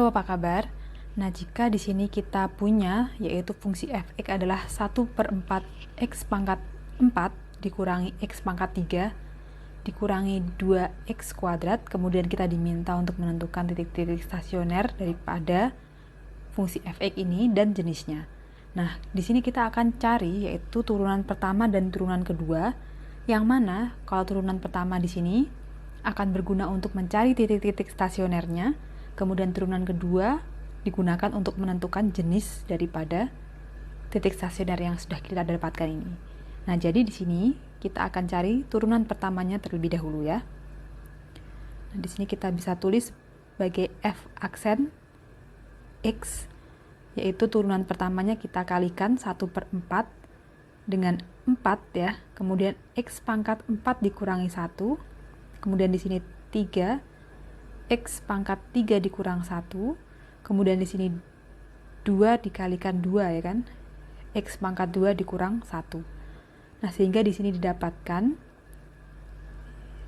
Halo, apa kabar? Nah, jika di sini kita punya, yaitu fungsi f(x) adalah 1/4 x pangkat 4 dikurangi x pangkat 3 dikurangi 2x kuadrat, kemudian kita diminta untuk menentukan titik-titik stasioner daripada fungsi f(x) ini dan jenisnya. Nah, di sini kita akan cari yaitu turunan pertama dan turunan kedua, yang mana kalau turunan pertama di sini akan berguna untuk mencari titik-titik stasionernya, kemudian turunan kedua digunakan untuk menentukan jenis daripada titik stasioner yang sudah kita dapatkan ini. Nah, jadi di sini kita akan cari turunan pertamanya terlebih dahulu ya. Nah, di sini kita bisa tulis sebagai f aksen x, yaitu turunan pertamanya kita kalikan 1/4 dengan 4 ya. Kemudian x pangkat 4 dikurangi 1. Kemudian di sini 3 x pangkat 3 dikurang 1, kemudian di sini 2 dikalikan 2 ya kan, x pangkat 2 dikurang 1. Nah, sehingga di sini didapatkan,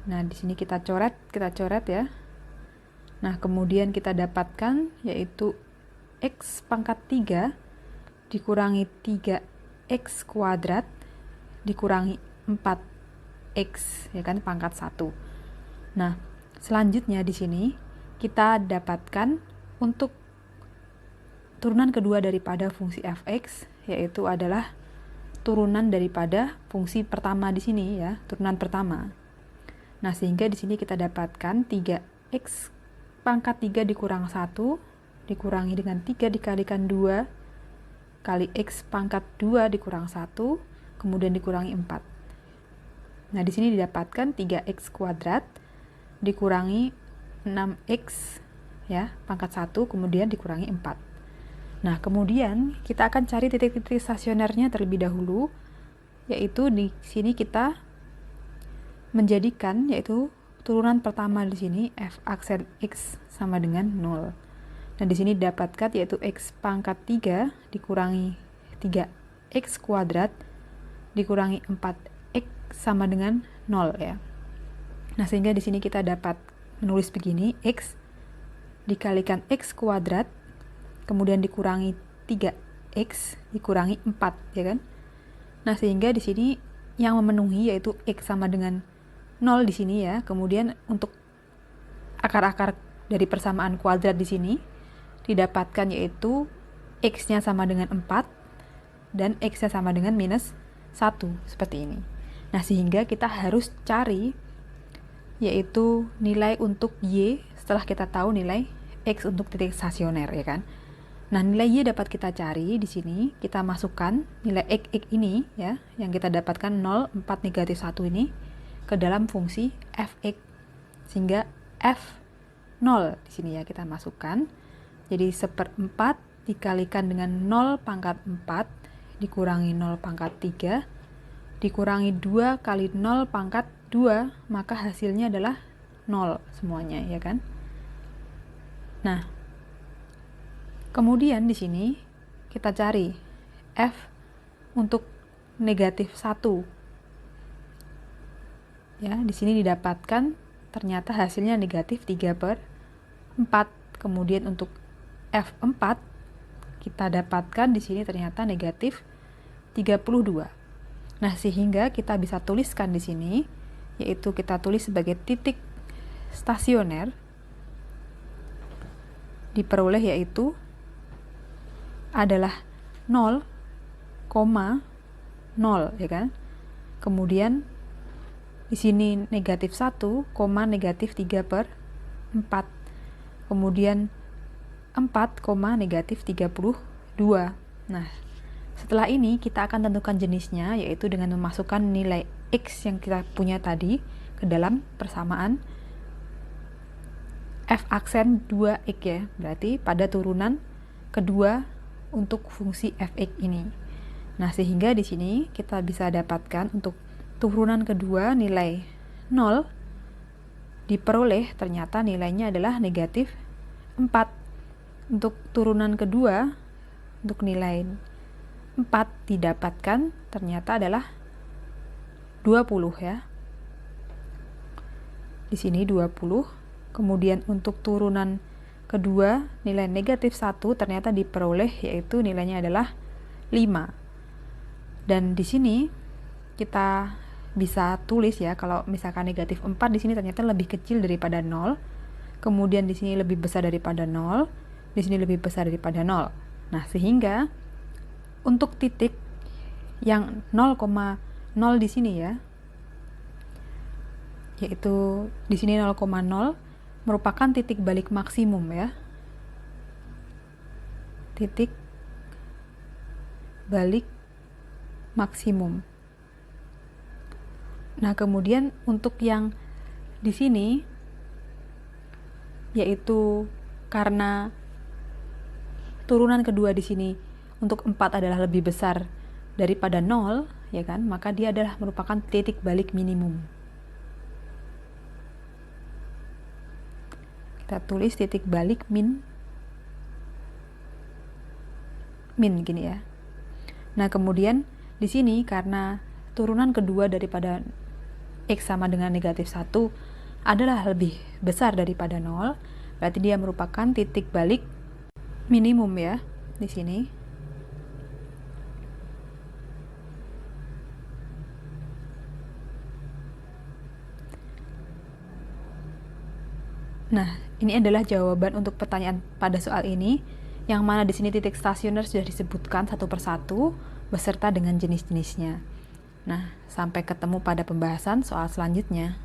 nah di sini kita coret ya. Nah, kemudian kita dapatkan yaitu x pangkat 3 dikurangi 3x kuadrat dikurangi 4x ya kan, pangkat 1. Nah, selanjutnya di sini kita dapatkan untuk turunan kedua daripada fungsi f(x), yaitu adalah turunan daripada fungsi pertama di sini ya, turunan pertama. Nah, sehingga di sini kita dapatkan 3x pangkat 3 dikurang 1 dikurangi dengan 3 dikalikan 2 kali x pangkat 2 dikurang 1 kemudian dikurangi 4. Nah, di sini didapatkan 3x kuadrat dikurangi 6x ya, pangkat 1 kemudian dikurangi 4. Nah, kemudian kita akan cari titik-titik stasionernya terlebih dahulu, yaitu di sini kita menjadikan yaitu turunan pertama di sini f aksen x sama dengan 0. Nah, di sini didapatkan yaitu x pangkat 3 dikurangi 3x kuadrat dikurangi 4x sama dengan 0 ya. Nah, sehingga di sini kita dapat menulis begini, x dikalikan x kuadrat, kemudian dikurangi 3x dikurangi 4, ya kan? Nah, sehingga di sini yang memenuhi yaitu x sama dengan 0 di sini ya. Kemudian untuk akar-akar dari persamaan kuadrat di sini didapatkan yaitu x-nya sama dengan 4 dan x-nya sama dengan minus 1, seperti ini. Nah, sehingga kita harus cari yaitu nilai untuk y setelah kita tahu nilai x untuk titik stasioner ya kan. Nah, nilai y dapat kita cari di sini, kita masukkan nilai x ini ya, yang kita dapatkan 0, 4, negatif 1 ini ke dalam fungsi f(x), sehingga f0 di sini ya kita masukkan. Jadi 1/4 dikalikan dengan 0 pangkat 4 dikurangi 0 pangkat 3 dikurangi 2 kali 0 pangkat 2, maka hasilnya adalah 0 semuanya ya kan. Nah, kemudian di sini kita cari f untuk negatif 1 ya. Di sini didapatkan ternyata hasilnya negatif 3/4. Kemudian untuk f4 kita dapatkan di sini ternyata negatif 32. Nah, sehingga kita bisa tuliskan di sini yaitu kita tulis sebagai titik stasioner diperoleh yaitu adalah 0,0 ya kan. Kemudian di sini negatif 1, negatif 3/4. Kemudian 4, negatif 32. Nah, setelah ini kita akan tentukan jenisnya yaitu dengan memasukkan nilai x yang kita punya tadi ke dalam persamaan f aksen 2x ya. Berarti pada turunan kedua untuk fungsi f(x) ini. Nah, sehingga di sini kita bisa dapatkan untuk turunan kedua nilai 0 diperoleh ternyata nilainya adalah negatif 4. Untuk turunan kedua untuk nilai 4 didapatkan ternyata adalah 20 ya. Di sini 20. Kemudian untuk turunan kedua nilai negatif 1 ternyata diperoleh, yaitu nilainya adalah 5. Dan di sini kita bisa tulis ya, kalau misalkan negatif 4 di sini ternyata lebih kecil daripada 0, kemudian di sini lebih besar daripada 0, di sini lebih besar daripada 0. Nah, sehingga untuk titik yang 0,0 di sini ya, yaitu di sini 0,0 merupakan titik balik maksimum ya. Titik balik maksimum. Nah, kemudian untuk yang di sini, yaitu karena turunan kedua di sini untuk 4 adalah lebih besar daripada 0, ya kan? Maka dia adalah merupakan titik balik minimum. Kita tulis titik balik min gini ya. Nah, kemudian di sini karena turunan kedua daripada X sama dengan negatif 1 adalah lebih besar daripada 0, berarti dia merupakan titik balik minimum ya di sini. Nah, ini adalah jawaban untuk pertanyaan pada soal ini, yang mana di sini titik stasioner sudah disebutkan satu persatu beserta dengan jenis-jenisnya. Nah, sampai ketemu pada pembahasan soal selanjutnya.